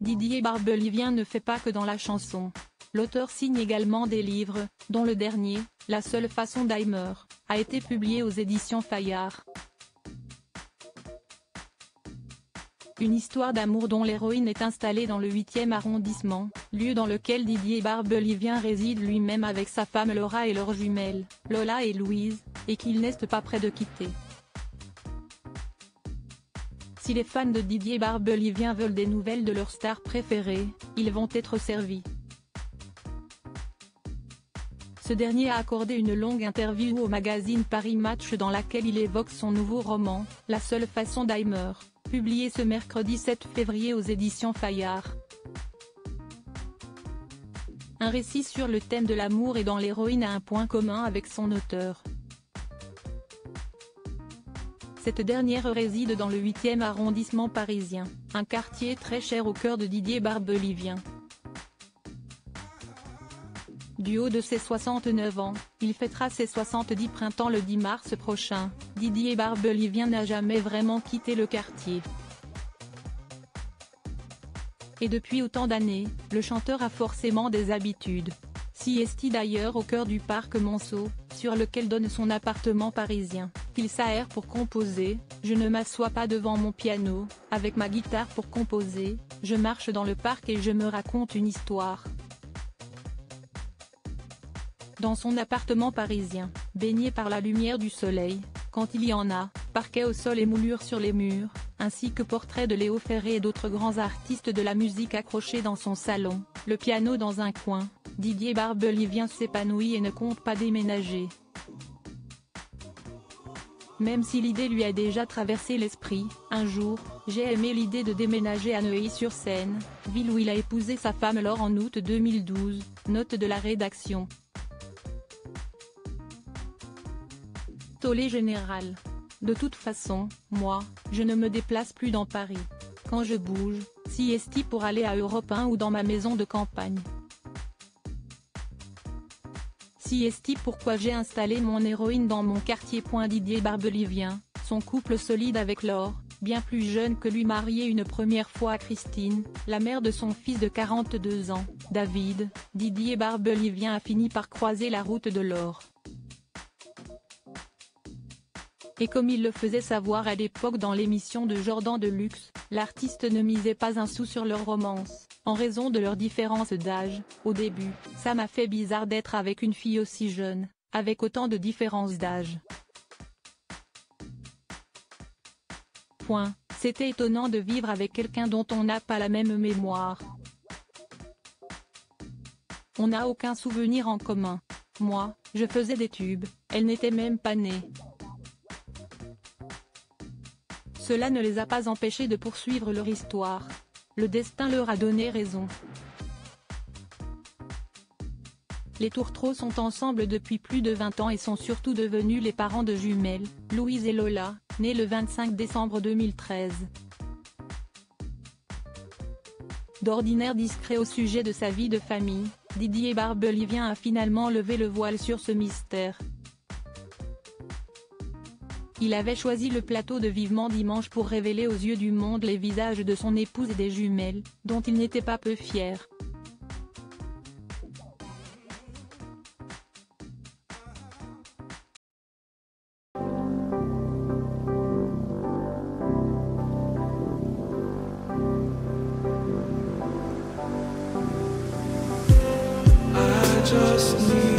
Didier Barbelivien ne fait pas que dans la chanson. L'auteur signe également des livres, dont le dernier, La seule façon d'Aimer, a été publié aux éditions Fayard. Une histoire d'amour dont l'héroïne est installée dans le 8e arrondissement, lieu dans lequel Didier Barbelivien réside lui-même avec sa femme Laura et leurs jumelles, Lola et Louise, et qu'il n'est pas près de quitter. Si les fans de Didier Barbelivien veulent des nouvelles de leur star préférée, ils vont être servis. Ce dernier a accordé une longue interview au magazine Paris Match dans laquelle il évoque son nouveau roman, La seule façon d'Aimer, publié ce mercredi 7 février aux éditions Fayard. Un récit sur le thème de l'amour et dont l'héroïne a un point commun avec son auteur. Cette dernière réside dans le 8e arrondissement parisien, un quartier très cher au cœur de Didier Barbelivien. Du haut de ses 69 ans, il fêtera ses 70 printemps le 10 mars prochain. Didier Barbelivien n'a jamais vraiment quitté le quartier. Et depuis autant d'années, le chanteur a forcément des habitudes. S'y est-il d'ailleurs au cœur du parc Monceau, sur lequel donne son appartement parisien. Il s'aère pour composer, je ne m'assois pas devant mon piano, avec ma guitare pour composer, je marche dans le parc et je me raconte une histoire. Dans son appartement parisien, baigné par la lumière du soleil, quand il y en a, parquet au sol et moulures sur les murs, ainsi que portraits de Léo Ferré et d'autres grands artistes de la musique accrochés dans son salon, le piano dans un coin, Didier Barbelivien s'épanouit et ne compte pas déménager. Même si l'idée lui a déjà traversé l'esprit, un jour, j'ai aimé l'idée de déménager à Neuilly-sur-Seine, ville où il a épousé sa femme Laure en août 2012, note de la rédaction. Tollé général. De toute façon, moi, je ne me déplace plus dans Paris. Quand je bouge, si est-il pour aller à Europe 1 ou dans ma maison de campagne. Si est-il pourquoi j'ai installé mon héroïne dans mon quartier. Didier Barbelivien, son couple solide avec Laure, bien plus jeune que lui marié une première fois à Christine, la mère de son fils de 42 ans, David, Didier Barbelivien a fini par croiser la route de Laure. Et comme il le faisait savoir à l'époque dans l'émission de Jordan Deluxe, l'artiste ne misait pas un sou sur leur romance, en raison de leur différence d'âge. Au début, ça m'a fait bizarre d'être avec une fille aussi jeune, avec autant de différence d'âge. C'était étonnant de vivre avec quelqu'un dont on n'a pas la même mémoire. On n'a aucun souvenir en commun. Moi, je faisais des tubes, elle n'était même pas née. Cela ne les a pas empêchés de poursuivre leur histoire. Le destin leur a donné raison. Les Tourtereaux sont ensemble depuis plus de 20 ans et sont surtout devenus les parents de jumelles, Louise et Lola, nées le 25 décembre 2013. D'ordinaire discret au sujet de sa vie de famille, Didier Barbelivien a finalement levé le voile sur ce mystère. Il avait choisi le plateau de Vivement Dimanche pour révéler aux yeux du monde les visages de son épouse et des jumelles, dont il n'était pas peu fier. I just need